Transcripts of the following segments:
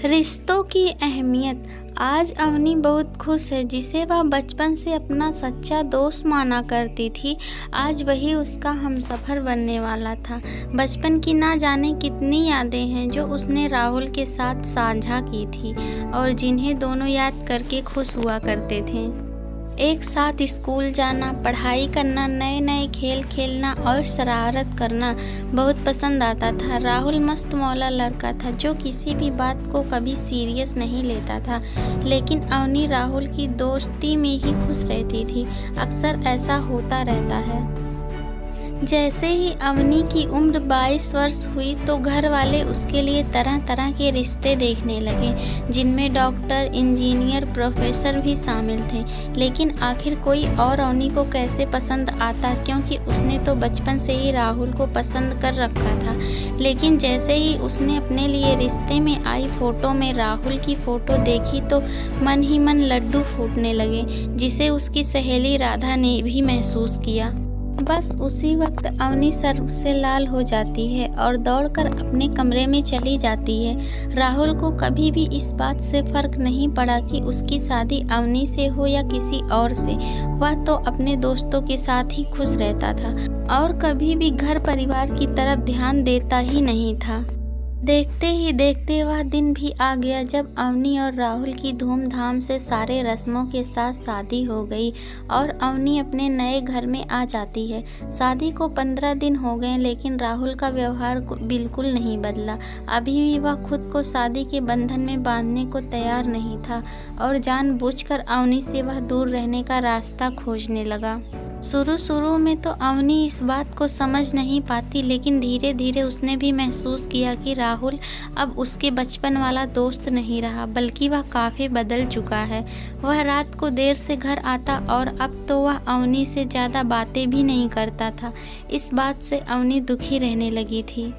रिश्तों की अहमियत। आज अवनी बहुत खुश है, जिसे वह बचपन से अपना सच्चा दोस्त माना करती थी। आज वही उसका हमसफ़र बनने वाला था। बचपन की ना जाने कितनी यादें हैं जो उसने राहुल के साथ साझा की थी और जिन्हें दोनों याद करके खुश हुआ करते थे। एक साथ स्कूल जाना, पढ़ाई करना, नए नए खेल खेलना और शरारत करना बहुत पसंद आता था। राहुल मस्त मौला लड़का था जो किसी भी बात को कभी सीरियस नहीं लेता था, लेकिन अवनी राहुल की दोस्ती में ही खुश रहती थी। अक्सर ऐसा होता रहता है। जैसे ही अवनी की उम्र 22 वर्ष हुई तो घर वाले उसके लिए तरह तरह के रिश्ते देखने लगे, जिनमें डॉक्टर, इंजीनियर, प्रोफेसर भी शामिल थे। लेकिन आखिर कोई और अवनी को कैसे पसंद आता, क्योंकि उसने तो बचपन से ही राहुल को पसंद कर रखा था। लेकिन जैसे ही उसने अपने लिए रिश्ते में आई फ़ोटो में राहुल की फ़ोटो देखी तो मन ही मन लड्डू फूटने लगे, जिसे उसकी सहेली राधा ने भी महसूस किया। बस उसी वक्त अवनी सर से लाल हो जाती है और दौड़कर अपने कमरे में चली जाती है। राहुल को कभी भी इस बात से फर्क नहीं पड़ा कि उसकी शादी अवनी से हो या किसी और से। वह तो अपने दोस्तों के साथ ही खुश रहता था और कभी भी घर परिवार की तरफ ध्यान देता ही नहीं था। देखते ही देखते वह दिन भी आ गया जब अवनी और राहुल की धूमधाम से सारे रस्मों के साथ शादी हो गई और अवनी अपने नए घर में आ जाती है। शादी को 15 दिन हो गए, लेकिन राहुल का व्यवहार बिल्कुल नहीं बदला। अभी भी वह खुद को शादी के बंधन में बांधने को तैयार नहीं था और जानबूझकर अवनी से वह दूर रहने का रास्ता खोजने लगा। शुरू में तो अवनी इस बात को समझ नहीं पाती, लेकिन धीरे धीरे उसने भी महसूस किया कि राहुल अब उसके बचपन वाला दोस्त नहीं रहा, बल्कि वह काफ़ी बदल चुका है। वह रात को देर से घर आता और अब तो वह अवनी से ज़्यादा बातें भी नहीं करता था। इस बात से अवनी दुखी रहने लगी थी।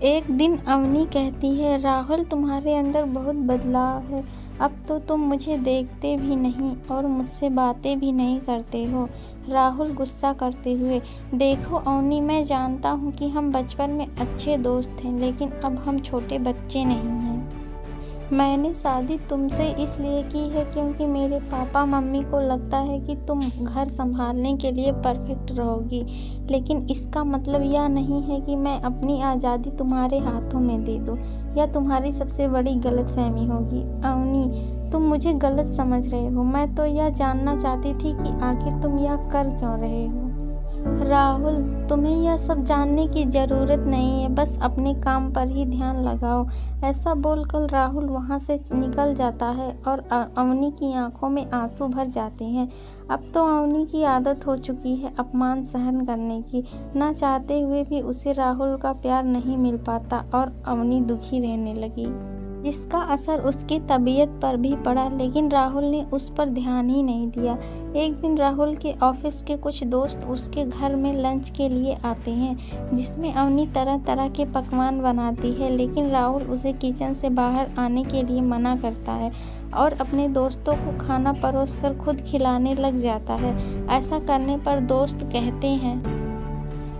एक दिन अवनी कहती है, राहुल, तुम्हारे अंदर बहुत बदलाव है। अब तो तुम मुझे देखते भी नहीं और मुझसे बातें भी नहीं करते हो। राहुल गुस्सा करते हुए, देखो अवनी, मैं जानता हूँ कि हम बचपन में अच्छे दोस्त थे, लेकिन अब हम छोटे बच्चे नहीं हैं। मैंने शादी तुमसे इसलिए की है क्योंकि मेरे पापा मम्मी को लगता है कि तुम घर संभालने के लिए परफेक्ट रहोगी, लेकिन इसका मतलब यह नहीं है कि मैं अपनी आज़ादी तुम्हारे हाथों में दे दूँ। यह तुम्हारी सबसे बड़ी गलतफहमी होगी। अवनी, तुम मुझे गलत समझ रहे हो। मैं तो यह जानना चाहती थी कि आखिर तुम यह कर क्यों रहे हो। राहुल, तुम्हें यह सब जानने की ज़रूरत नहीं है, बस अपने काम पर ही ध्यान लगाओ। ऐसा बोलकर राहुल वहाँ से निकल जाता है और अवनी की आंखों में आंसू भर जाते हैं। अब तो अवनी की आदत हो चुकी है अपमान सहन करने की। ना चाहते हुए भी उसे राहुल का प्यार नहीं मिल पाता और अवनी दुखी रहने लगी, जिसका असर उसकी तबीयत पर भी पड़ा, लेकिन राहुल ने उस पर ध्यान ही नहीं दिया। एक दिन राहुल के ऑफिस के कुछ दोस्त उसके घर में लंच के लिए आते हैं, जिसमें अवनी तरह तरह के पकवान बनाती है, लेकिन राहुल उसे किचन से बाहर आने के लिए मना करता है और अपने दोस्तों को खाना परोसकर खुद खिलाने लग जाता है। ऐसा करने पर दोस्त कहते हैं,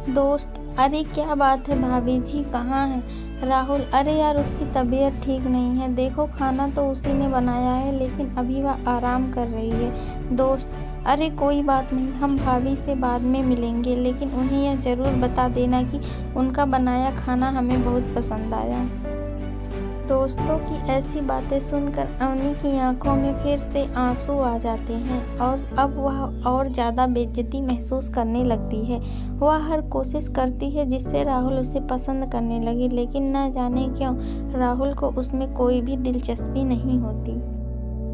दोस्त, अरे क्या बात है, भाभी जी कहाँ हैं? राहुल, अरे यार, उसकी तबीयत ठीक नहीं है। देखो, खाना तो उसी ने बनाया है, लेकिन अभी वह आराम कर रही है। दोस्त, अरे कोई बात नहीं, हम भाभी से बाद में मिलेंगे, लेकिन उन्हें यह ज़रूर बता देना कि उनका बनाया खाना हमें बहुत पसंद आया। दोस्तों की ऐसी बातें सुनकर अवनी की आंखों में फिर से आंसू आ जाते हैं और अब वह और ज़्यादा बेइज्जती महसूस करने लगती है। वह हर कोशिश करती है जिससे राहुल उसे पसंद करने लगे, लेकिन न जाने क्यों राहुल को उसमें कोई भी दिलचस्पी नहीं होती।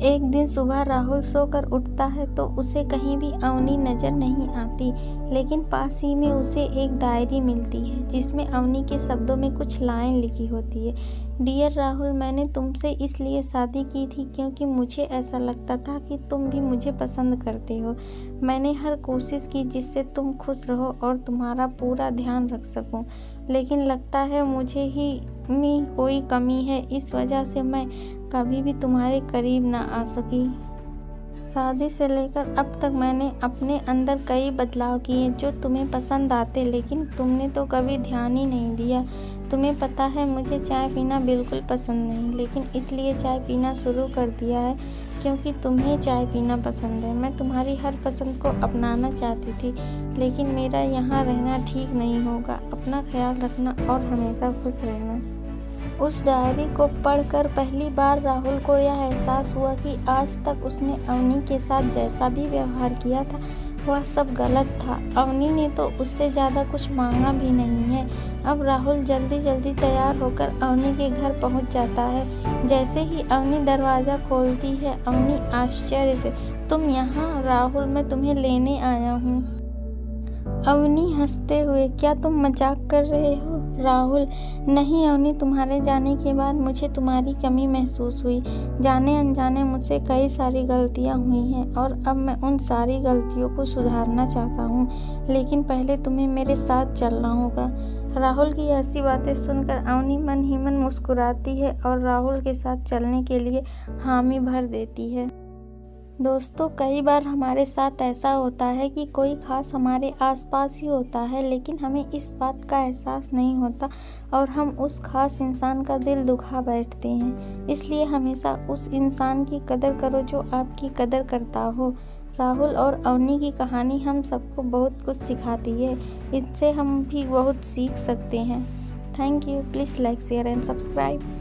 एक दिन सुबह राहुल सोकर उठता है तो उसे कहीं भी अवनी नज़र नहीं आती, लेकिन पास ही में उसे एक डायरी मिलती है जिसमें अवनी के शब्दों में कुछ लाइन लिखी होती है। डियर राहुल, मैंने तुमसे इसलिए शादी की थी क्योंकि मुझे ऐसा लगता था कि तुम भी मुझे पसंद करते हो। मैंने हर कोशिश की जिससे तुम खुश रहो और तुम्हारा पूरा ध्यान रख सकूं, लेकिन लगता है मुझे ही में कोई कमी है, इस वजह से मैं कभी भी तुम्हारे करीब ना आ सकी। शादी से लेकर अब तक मैंने अपने अंदर कई बदलाव किए जो तुम्हें पसंद आते, लेकिन तुमने तो कभी ध्यान ही नहीं दिया। तुम्हें पता है मुझे चाय पीना बिल्कुल पसंद नहीं, लेकिन इसलिए चाय पीना शुरू कर दिया है क्योंकि तुम्हें चाय पीना पसंद है। मैं तुम्हारी हर पसंद को अपनाना चाहती थी, लेकिन मेरा यहाँ रहना ठीक नहीं होगा। अपना ख्याल रखना और हमेशा खुश रहना। उस डायरी को पढ़कर पहली बार राहुल को यह एहसास हुआ कि आज तक उसने अवनी के साथ जैसा भी व्यवहार किया था वह सब गलत था। अवनी ने तो उससे ज़्यादा कुछ मांगा भी नहीं है। अब राहुल जल्दी जल्दी तैयार होकर अवनी के घर पहुंच जाता है। जैसे ही अवनी दरवाज़ा खोलती है, अवनी आश्चर्य से, तुम यहाँ? राहुल, मैं तुम्हें लेने आया हूँ। अवनी हंसते हुए, क्या तुम मजाक कर रहे हो? राहुल, नहीं अवनी, तुम्हारे जाने के बाद मुझे तुम्हारी कमी महसूस हुई। जाने अनजाने मुझसे कई सारी गलतियां हुई हैं और अब मैं उन सारी गलतियों को सुधारना चाहता हूँ, लेकिन पहले तुम्हें मेरे साथ चलना होगा। राहुल की ऐसी बातें सुनकर अवनी मन ही मन मुस्कुराती है और राहुल के साथ चलने के लिए हामी भर देती है। दोस्तों, कई बार हमारे साथ ऐसा होता है कि कोई खास हमारे आसपास ही होता है, लेकिन हमें इस बात का एहसास नहीं होता और हम उस खास इंसान का दिल दुखा बैठते हैं। इसलिए हमेशा उस इंसान की कदर करो जो आपकी कदर करता हो। राहुल और अवनी की कहानी हम सबको बहुत कुछ सिखाती है। इससे हम भी बहुत सीख सकते हैं। Thank you. Please like, share and subscribe.